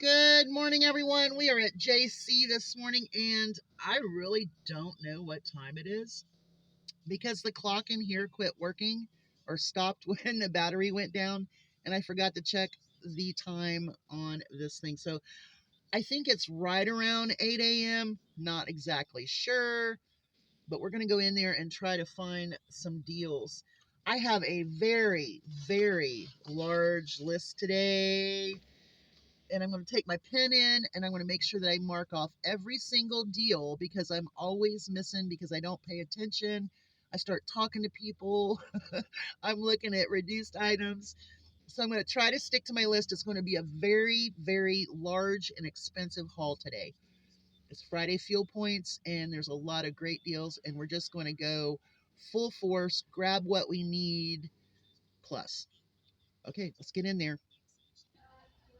Good morning, everyone. We are at Jaycee this morning, and I really don't know what time it is because the clock in here quit working or stopped when the battery went down, and I forgot to check the time on this thing. So I think it's right around 8 a.m. Not exactly sure, but we're going to go in there and try to find some deals. I have a very, very large list today, and I'm going to take my pen in and I'm going to make sure that I mark off every single deal because I'm always missing because I don't pay attention. I start talking to people. I'm looking at reduced items. So I'm going to try to stick to my list. It's going to be a very, very large and expensive haul today. It's Friday Fuel Points, and there's a lot of great deals, and we're just going to go full force, grab what we need, plus. Okay, let's get in there.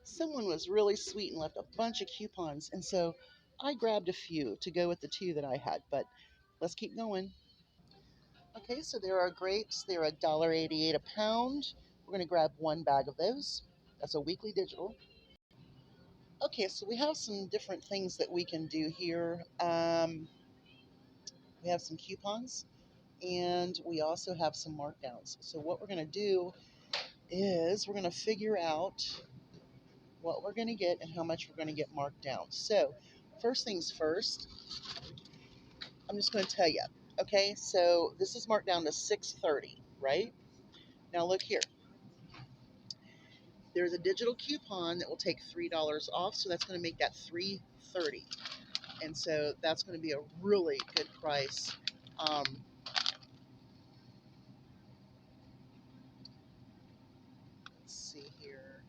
Someone was really sweet and left a bunch of coupons, and so I grabbed a few to go with the two that I had, but let's keep going. Okay, so there are grapes. They're $1.88 a pound. We're going to grab one bag of those. That's a weekly digital. Okay, so we have some different things that we can do here. We have some coupons, and we also have some markdowns. So what we're going to do is we're going to figure out what we're going to get and how much we're going to get marked down. So first things first, I'm just going to tell you. Okay, so this is marked down to $6.30, right? Now look here. There's a digital coupon that will take $3 off, so that's going to make that $3.30, and so that's going to be a really good price. Let's see here.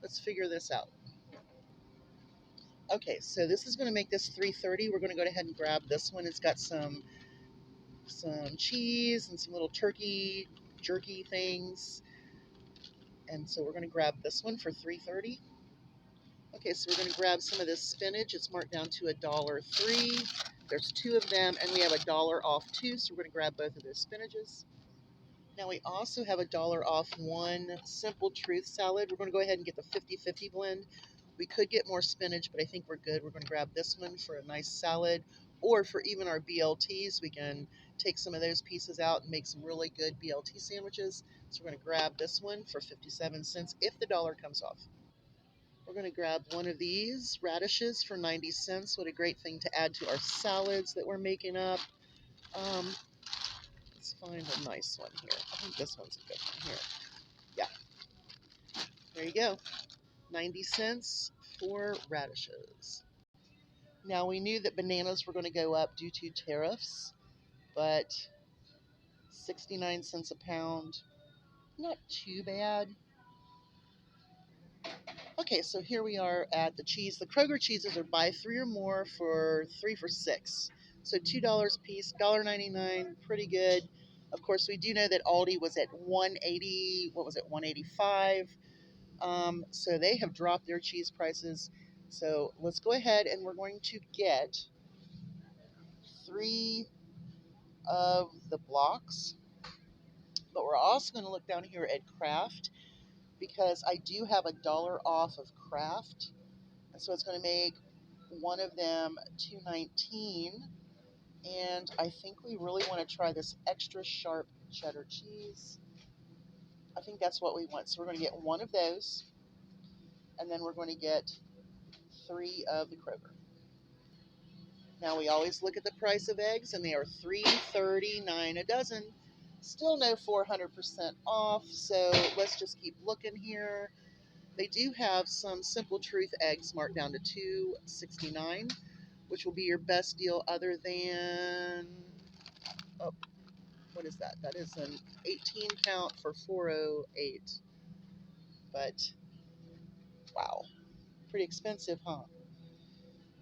Let's figure this out. Okay, so this is going to make this $3.30. We're going to go ahead and grab this one. It's got some cheese and some little turkey jerky things. And so we're going to grab this one for $3.30. Okay, so we're going to grab some of this spinach. It's marked down to $1.03. There's two of them, and we have $1 off too, so we're going to grab both of those spinaches. Now we also have $1 off one Simple Truth salad. We're going to go ahead and get the 50-50 blend. We could get more spinach, but I think we're good. We're going to grab this one for a nice salad, or for even our BLTs, we can take some of those pieces out and make some really good BLT sandwiches. So we're going to grab this one for 57 cents if the dollar comes off. We're going to grab one of these radishes for 90 cents. What a great thing to add to our salads that we're making up. Let's find a nice one here. I think this one's a good one here. Yeah, there you go. 90 cents for radishes. Now, we knew that bananas were going to go up due to tariffs, but 69 cents a pound, not too bad. Okay, so here we are at the cheese. The Kroger cheeses are buy three or more for 3 for $6. So $2 a piece, $1.99, pretty good. Of course, we do know that Aldi was at 180, what was it, 185. So they have dropped their cheese prices. So let's go ahead and we're going to get 3 of the blocks. But we're also going to look down here at Kraft because I do have $1 off of Kraft. And so it's going to make one of them $2.19. And I think we really want to try this extra sharp cheddar cheese. I think that's what we want. So we're going to get one of those. And then we're going to get 3 of the Kroger. Now we always look at the price of eggs, and they are $3.39 a dozen. Still no 400% off, so let's just keep looking here. They do have some Simple Truth eggs marked down to $2.69, which will be your best deal other than, oh, what is that? That is an 18 count for $4.08. But, wow, pretty expensive, huh?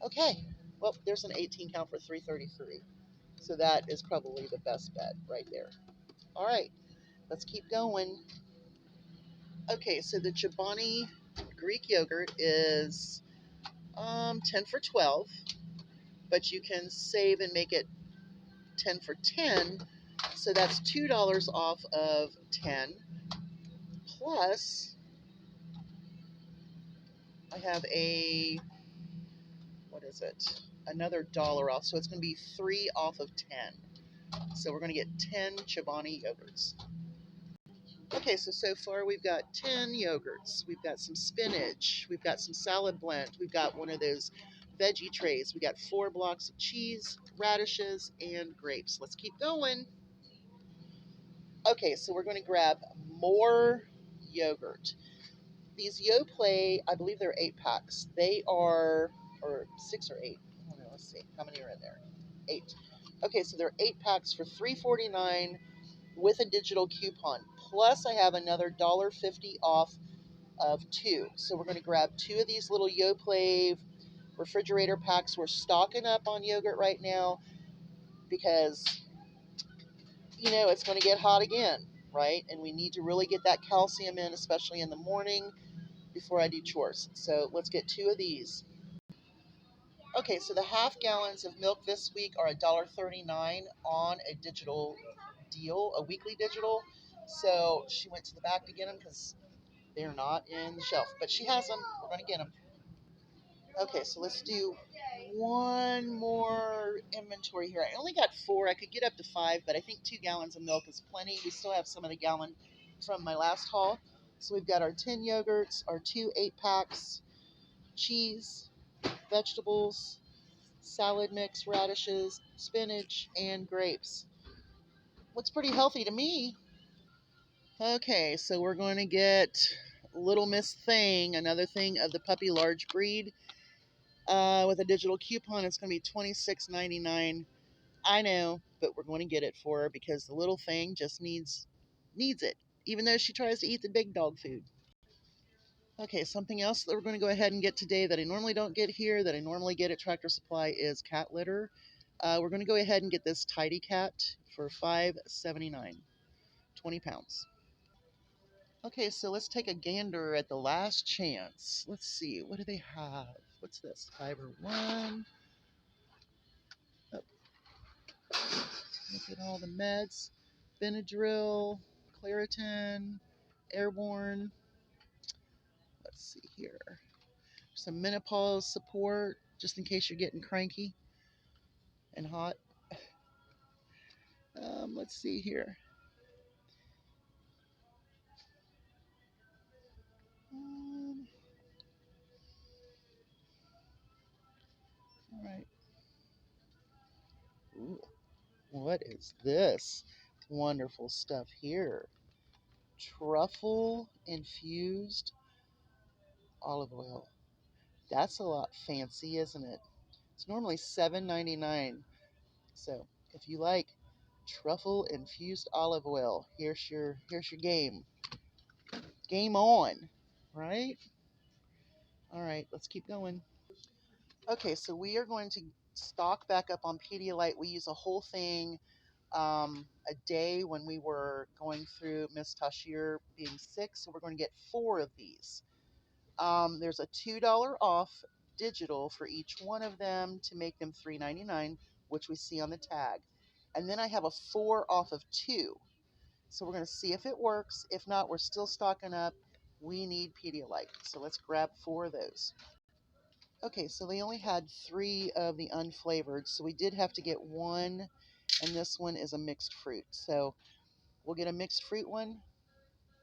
Okay, well, there's an 18 count for $3.33. So that is probably the best bet right there. All right, let's keep going. Okay, so the Chobani Greek yogurt is 10 for 12, but you can save and make it 10 for 10. So that's $2 off of 10. Plus, I have a, what is it? Another dollar off. So it's going to be 3 off of 10. So we're going to get 10 Chobani yogurts. Okay, so far we've got 10 yogurts. We've got some spinach. We've got some salad blend. We've got one of those veggie trays. We got 4 blocks of cheese, radishes, and grapes. Let's keep going. Okay, so we're going to grab more yogurt. These Yoplait, I believe they're 8 packs. They are, or 6 or 8. I don't know. Let's see. How many are in there? 8. Okay, so they're 8 packs for $3.49 with a digital coupon. Plus, I have another $1.50 off of 2. So we're going to grab 2 of these little Yoplait refrigerator packs. We're stocking up on yogurt right now because, it's going to get hot again, right? And we need to really get that calcium in, especially in the morning before I do chores. So let's get 2 of these. Okay, so the half gallons of milk this week are $1.39 on a digital deal, a weekly digital. So she went to the back to get them because they're not in the shelf, but she has them. We're going to get them. Okay, so let's do one more inventory here. I only got 4. I could get up to 5, but I think 2 gallons of milk is plenty. We still have some of the gallon from my last haul. So we've got our 10 yogurts, our 2 8 packs, cheese, vegetables, salad mix, radishes, spinach, and grapes. Looks pretty healthy to me. Okay, so we're going to get Little Miss Thing, another thing of the puppy large breed. With a digital coupon, it's going to be $26.99. I know, but we're going to get it for her because the little thing just needs it, even though she tries to eat the big dog food. Okay, something else that we're going to go ahead and get today that I normally don't get here, that I normally get at Tractor Supply, is cat litter. We're going to go ahead and get this Tidy Cat for $5.79, 20 pounds. Okay, so let's take a gander at the last chance. Let's see, what do they have? What's this? Fiber One. Oh, look at all the meds. Benadryl, Claritin, Airborne. Let's see here. Some menopause support, just in case you're getting cranky and hot. Let's see here. Um, all right. Ooh, what is this wonderful stuff here? Truffle infused olive oil. That's a lot fancy, isn't it? It's normally $7.99. So if you like truffle infused olive oil, here's your game. Game on, right? All right, let's keep going. Okay, so we are going to stock back up on Pedialyte. We use a whole thing a day when we were going through Miss Tashir being sick, so we're going to get 4 of these. There's a $2 off digital for each one of them to make them $3.99, which we see on the tag. And then I have a 4 off of 2. So we're going to see if it works. If not, we're still stocking up. We need Pedialyte. So let's grab 4 of those. Okay, so they only had 3 of the unflavored, so we did have to get 1, and this one is a mixed fruit. So we'll get a mixed fruit one.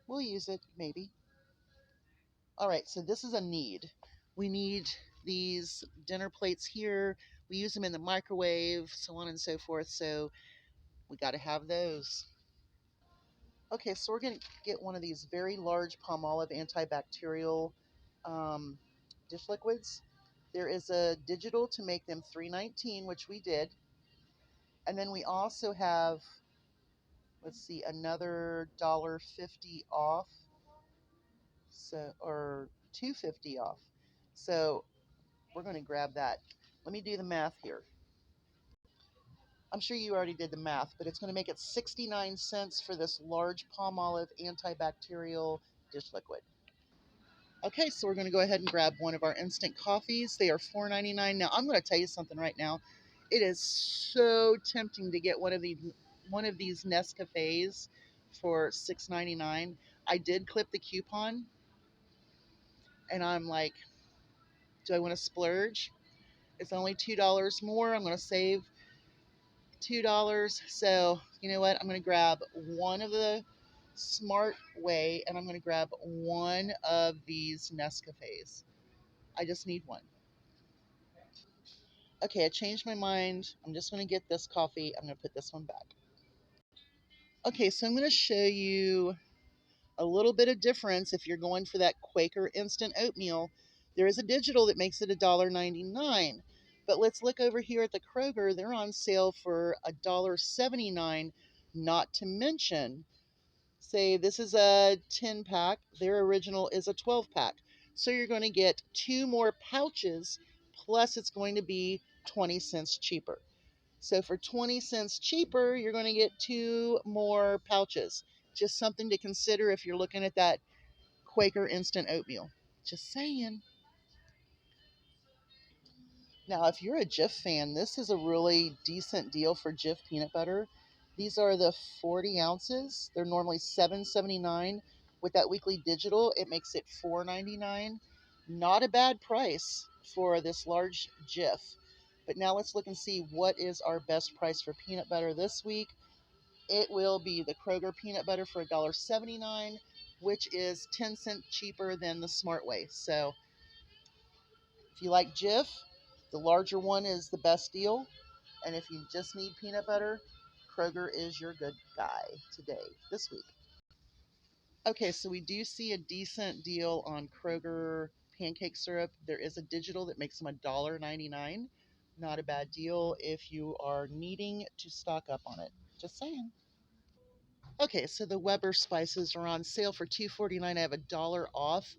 We'll use it, maybe. All right, so this is a need. We need these dinner plates here. We use them in the microwave, so on and so forth, so we got to have those. Okay, so we're going to get one of these very large Palmolive antibacterial dish liquids. There is a digital to make them $3.19, which we did. And then we also have, let's see, another $1.50 off. So, or $2.50 off. So we're going to grab that. Let me do the math here. I'm sure you already did the math, but it's going to make it 69 cents for this large Palmolive antibacterial dish liquid. Okay, so we're going to go ahead and grab one of our instant coffees. They are $4.99. Now, I'm going to tell you something right now. It is so tempting to get one of these Nescafes for $6.99. I did clip the coupon, and I'm like, Do I want to splurge? It's only $2 more. I'm going to save $2. So, you know what? I'm going to grab one of the Smart Way and I'm going to grab one of these Nescafes. I just need one. Okay, I changed my mind. I'm just going to get this coffee. I'm going to put this one back. Okay, so I'm going to show you a little bit of difference if you're going for that Quaker instant oatmeal. There is a digital that makes it $1.99. But let's look over here at the Kroger. They're on sale for $1.79, not to mention, say this is a 10 pack, their original is a 12 pack. So you're going to get two more pouches, plus it's going to be 20 cents cheaper. So for 20 cents cheaper, you're going to get two more pouches. Just something to consider if you're looking at that Quaker instant oatmeal. Just saying. Now, if you're a Jif fan, this is a really decent deal for Jif peanut butter. These are the 40 ounces. They're normally $7.79. With that weekly digital, it makes it $4.99. Not a bad price for this large Jif. But now let's look and see what is our best price for peanut butter this week. It will be the Kroger peanut butter for $1.79, which is 10 cents cheaper than the Smart Way. So if you like Jif, the larger one is the best deal. And if you just need peanut butter, Kroger is your good guy today, this week. Okay, so we do see a decent deal on Kroger pancake syrup. There is a digital that makes them $1.99. Not a bad deal if you are needing to stock up on it. Just saying. Okay, so the Weber spices are on sale for $2.49. I have $1 off.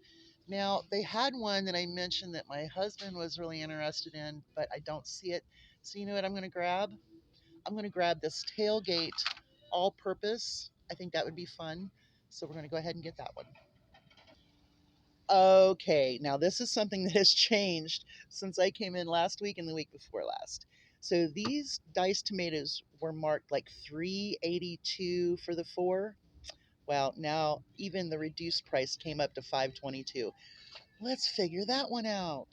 Now, they had one that I mentioned that my husband was really interested in, but I don't see it. So you know what I'm going to grab? I'm going to grab this tailgate all-purpose. I think that would be fun. So we're going to go ahead and get that one. Okay, now this is something that has changed since I came in last week and the week before last. So these diced tomatoes were marked like $3.82 for the four. Well, now even the reduced price came up to $5.22. Let's figure that one out.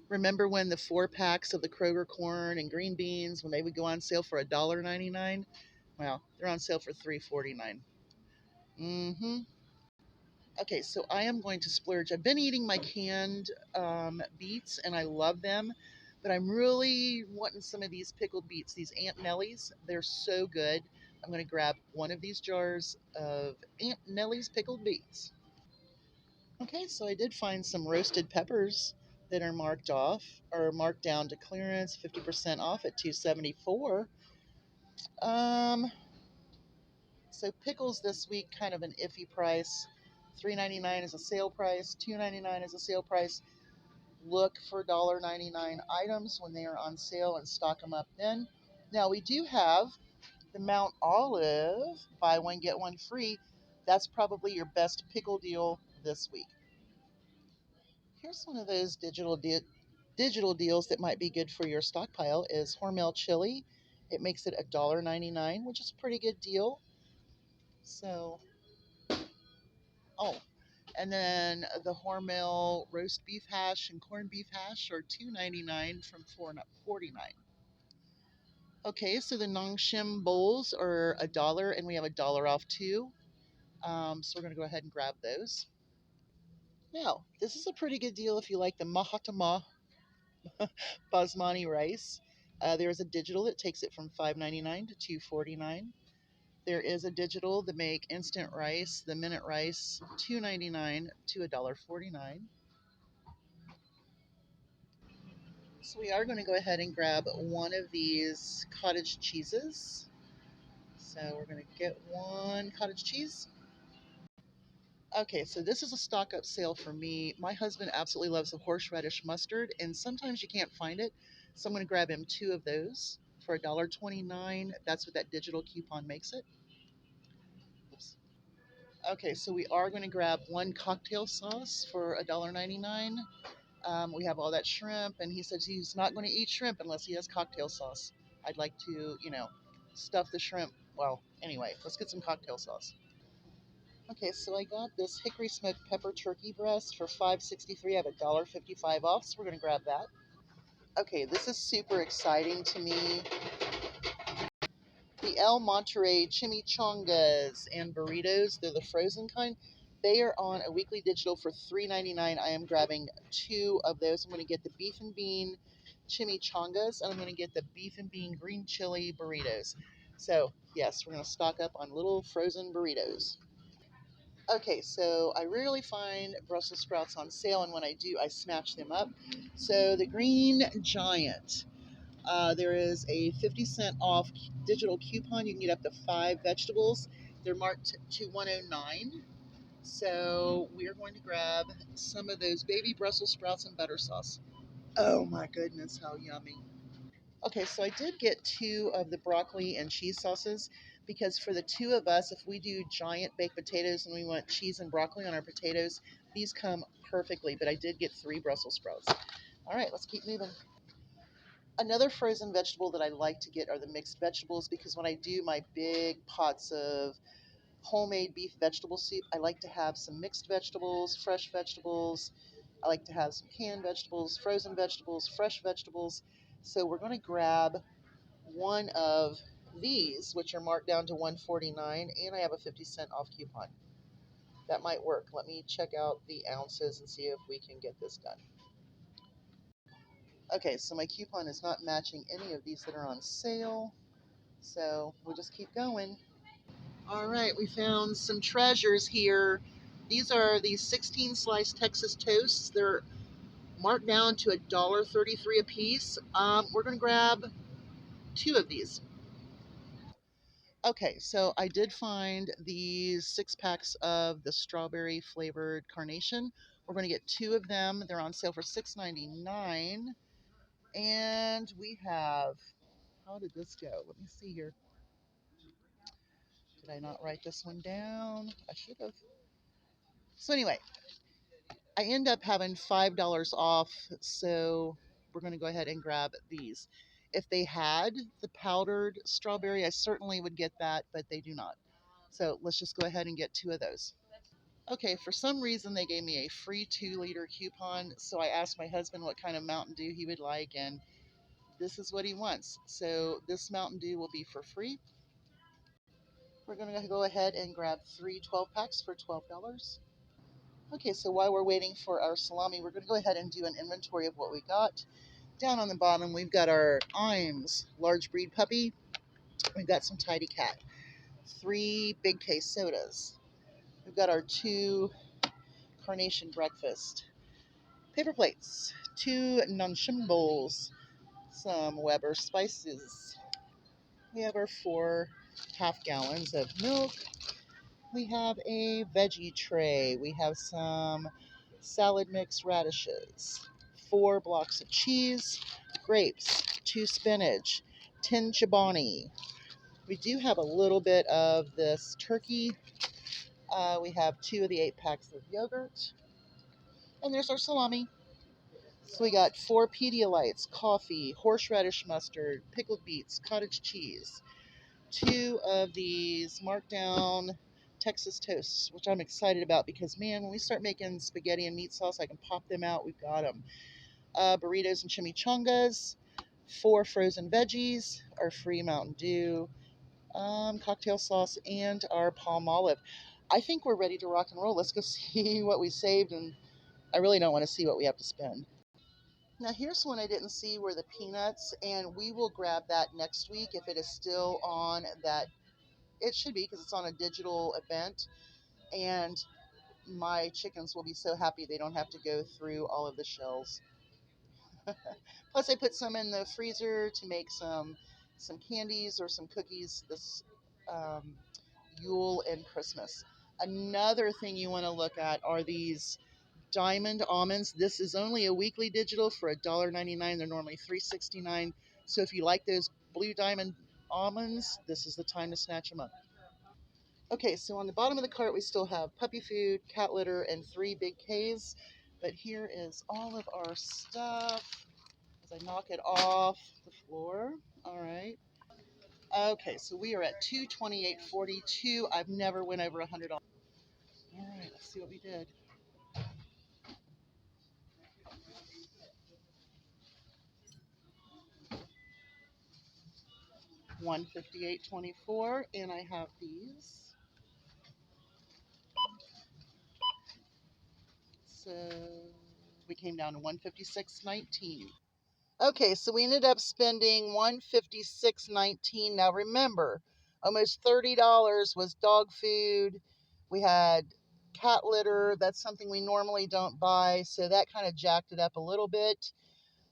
Remember when the 4 packs of the Kroger corn and green beans, when they would go on sale for $1.99? Well, they're on sale for $3.49. Mm-hmm. Okay, so I am going to splurge. I've been eating my canned beets, and I love them, but I'm really wanting some of these pickled beets, these Aunt Nellie's. They're so good. I'm going to grab one of these jars of Aunt Nellie's pickled beets. Okay, so I did find some roasted peppers that are marked off or marked down to clearance, 50% off at $2.74. Um, so pickles this week, kind of an iffy price. $3.99 is a sale price, $2.99 is a sale price. Look for $1.99 items when they are on sale and stock them up then. Now we do have the Mount Olive buy one get one free. That's probably your best pickle deal this week. Here's one of those digital deals that might be good for your stockpile is Hormel chili. It makes it $1.99, which is a pretty good deal. So, oh, and then the Hormel roast beef hash and corned beef hash are $2.99 from $4.49. Okay, so the Nongshim bowls are $1, and we have $1 off too. So we're going to go ahead and grab those. Now, this is a pretty good deal if you like the Mahatma basmati rice. There is a digital that takes it from $5.99 to $2.49. There is a digital that make instant rice, the minute rice, $2.99 to $1.49. So we are going to go ahead and grab one of these cottage cheeses. So we're going to get one cottage cheese. Okay, so this is a stock up sale for me. My husband absolutely loves the horseradish mustard, and sometimes you can't find it. So I'm going to grab him two of those for $1.29. That's what that digital coupon makes it. Oops. Okay, so we are going to grab one cocktail sauce for $1.99. We have all that shrimp, and he says he's not going to eat shrimp unless he has cocktail sauce. I'd like to, stuff the shrimp. Well, anyway, let's get some cocktail sauce. Okay, so I got this hickory smoked pepper turkey breast for $5.63. I have $1.55 off, so we're gonna grab that. Okay, this is super exciting to me. The El Monterey chimichangas and burritos, they're the frozen kind. They are on a weekly digital for $3.99. I am grabbing two of those. I'm going to get the beef and bean chimichangas, and I'm going to get the beef and bean green chili burritos. So, yes, we're going to stock up on little frozen burritos. Okay, so I rarely find Brussels sprouts on sale, and when I do, I snatch them up. So, the Green Giant. There is a 50-cent off digital coupon. You can get up to 5 vegetables. They're marked to 109. So we're going to grab some of those baby Brussels sprouts and butter sauce. Oh my goodness, how yummy. Okay, so I did get two of the broccoli and cheese sauces because for the two of us, if we do giant baked potatoes and we want cheese and broccoli on our potatoes, these come perfectly. But I did get 3 Brussels sprouts. All right, let's keep moving. Another frozen vegetable that I like to get are the mixed vegetables because when I do my big pots of homemade beef vegetable soup, I like to have some mixed vegetables, fresh vegetables. I like to have some canned vegetables, frozen vegetables, fresh vegetables. So we're going to grab one of these, which are marked down to 149, and I have a 50-cent off coupon. That might work. Let me check out the ounces and see if we can get this done. Okay, so my coupon is not matching any of these that are on sale. So we'll just keep going. All right, we found some treasures here. These are the 16 slice Texas toasts. They're marked down to $1.33 a piece. We're going to grab two of these. Okay, so I did find these 6 packs of the strawberry flavored carnation. We're going to get two of them. They're on sale for $6.99. And we have, how did this go? Let me see here. Did I not write this one down? I should have. So anyway, I end up having $5 off, so we're going to go ahead and grab these. If they had the powdered strawberry, I certainly would get that, but they do not. So let's just go ahead and get two of those. Okay, for some reason they gave me a free 2-liter coupon, so I asked my husband what kind of Mountain Dew he would like, and this is what he wants. So this Mountain Dew will be for free. We're going to go ahead and grab 3 12 packs for $12. Okay, so while we're waiting for our salami, we're going to go ahead and do an inventory of what we got. Down on the bottom, we've got our Iams large breed puppy. We've got some Tidy Cat. 3 big case sodas. We've got our 2 carnation breakfast. Paper plates. 2 Nanshim bowls. Some Weber spices. We have our 4 half-gallons of milk. We have a veggie tray. We have some salad mix radishes, 4 blocks of cheese, grapes, 2 spinach, 10 chobani. We do have a little bit of this turkey. We have 2 of the 8 packs of yogurt. And there's our salami. So we got 4 Pedialytes, coffee, horseradish mustard, pickled beets, cottage cheese, 2 of these markdown Texas toasts, which I'm excited about because, man, when we start making spaghetti and meat sauce, I can pop them out. We've got them. Burritos and chimichangas, 4 frozen veggies, our free Mountain Dew, cocktail sauce, and our palm olive. I think we're ready to rock and roll. Let's go see what we saved, and I really don't want to see what we have to spend. Now here's one I didn't see were the peanuts, and we will grab that next week if it is still on that. It should be because it's on a digital event, and my chickens will be so happy they don't have to go through all of the shells. Plus, I put some in the freezer to make some candies or some cookies this um, Yule and Christmas. Another thing you want to look at are these diamond almonds. This is only a weekly digital for $1.99. They're normally $3.69. So if you like those blue diamond almonds, this is the time to snatch them up. Okay, so on the bottom of the cart, we still have puppy food, cat litter, and 3 big Ks. But here is all of our stuff as I knock it off the floor. All right. Okay, so we are at 228.42. I've never went over $100. see what we did. $158.24, and I have these. So we came down to $156.19. Okay, so we ended up spending $156.19. Now remember, almost $30 was dog food. We had cat litter. That's something we normally don't buy, so that kind of jacked it up a little bit.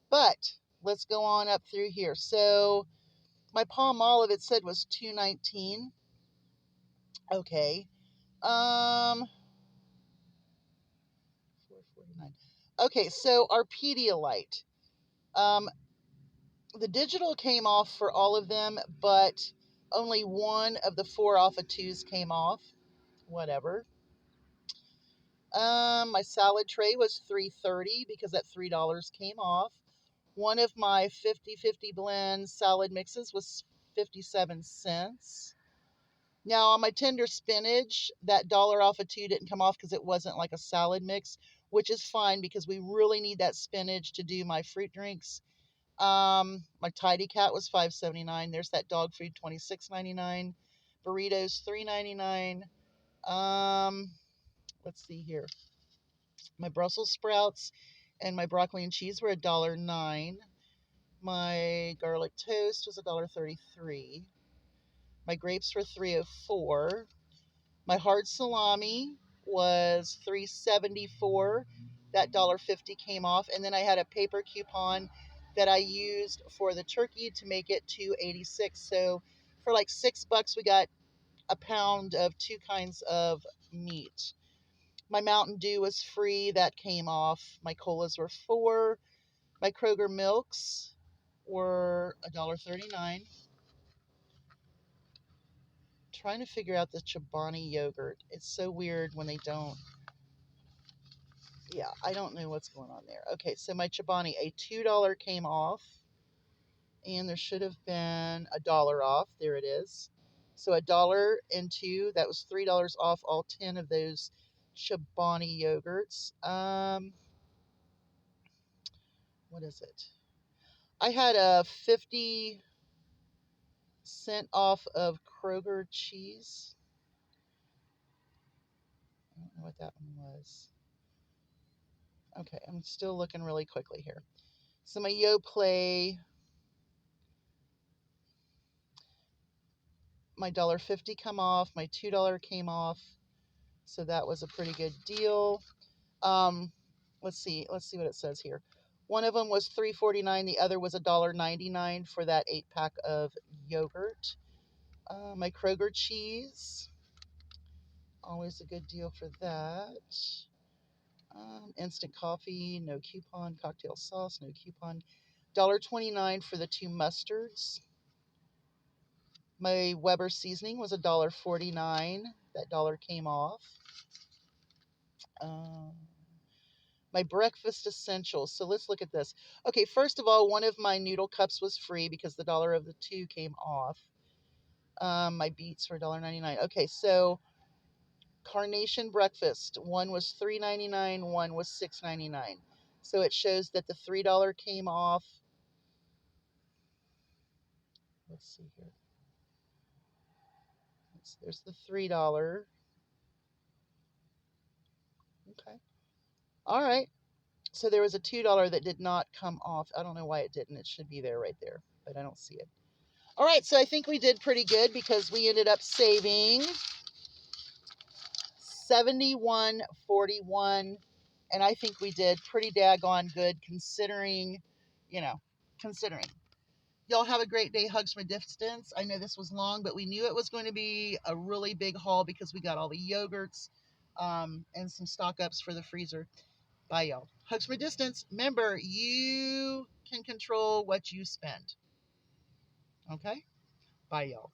But let's go on up through here. So my palm olive, it said, was $2.19. Okay. $4.49. Okay, so our Pedialyte. The digital came off for all of them, but only one of the 4 off of 2s came off. Whatever. My salad tray was $3.30 because that $3 came off. One of my 50/50 blend salad mixes was 57 cents. Now on my tender spinach, that dollar off of 2 didn't come off because it wasn't like a salad mix, which is fine because we really need that spinach to do my fruit drinks. My Tidy Cat was $5.79. There's that dog food, $26.99. Burritos, $3.99. Let's see here. My Brussels sprouts and my broccoli and cheese were $1.09. My garlic toast was $1.33. My grapes were $3.04. My hard salami was $3.74. That $1.50 came off, and then I had a paper coupon that I used for the turkey to make it $2.86. So for like $6, we got a pound of 2 kinds of meat. My Mountain Dew was free. That came off. My colas were $4. My Kroger milks were $1.39. Trying to figure out the Chobani yogurt. It's so weird when they don't. Yeah, I don't know what's going on there. Okay, so my Chobani, a $2 came off, and there should have been $1 off. There it is. So $1.02. That was $3 off all 10 of those Chobani yogurts. What is it? I had a 50-cent off of Kroger cheese. I don't know what that one was. Okay, I'm still looking really quickly here. So my Yoplait, my $1.50 come off, my $2 came off, so that was a pretty good deal. Let's see what it says here. One of them was $3.49, the other was $1.99 for that 8-pack of yogurt. My Kroger cheese, always a good deal for that. Instant coffee, no coupon. Cocktail sauce, no coupon. $1.29 for the 2 mustards. My Weber seasoning was $1.49. That dollar came off. My breakfast essentials. So let's look at this. Okay, first of all, one of my noodle cups was free because the dollar of the 2 came off. My beets were $1.99. Okay, so Carnation breakfast. One was $3.99, one was $6.99. So it shows that the $3 came off. Let's see here. There's the $3. Okay. All right. So there was a $2 that did not come off. I don't know why it didn't. It should be there right there, but I don't see it. All right, so I think we did pretty good because we ended up saving $71.41, and I think we did pretty daggone good considering, you know, considering. Y'all have a great day. Hugs from a distance. I know this was long, but we knew it was going to be a really big haul because we got all the yogurts and some stock ups for the freezer. Bye, y'all. Hugs from a distance. Remember, you can control what you spend. Okay? Bye, y'all.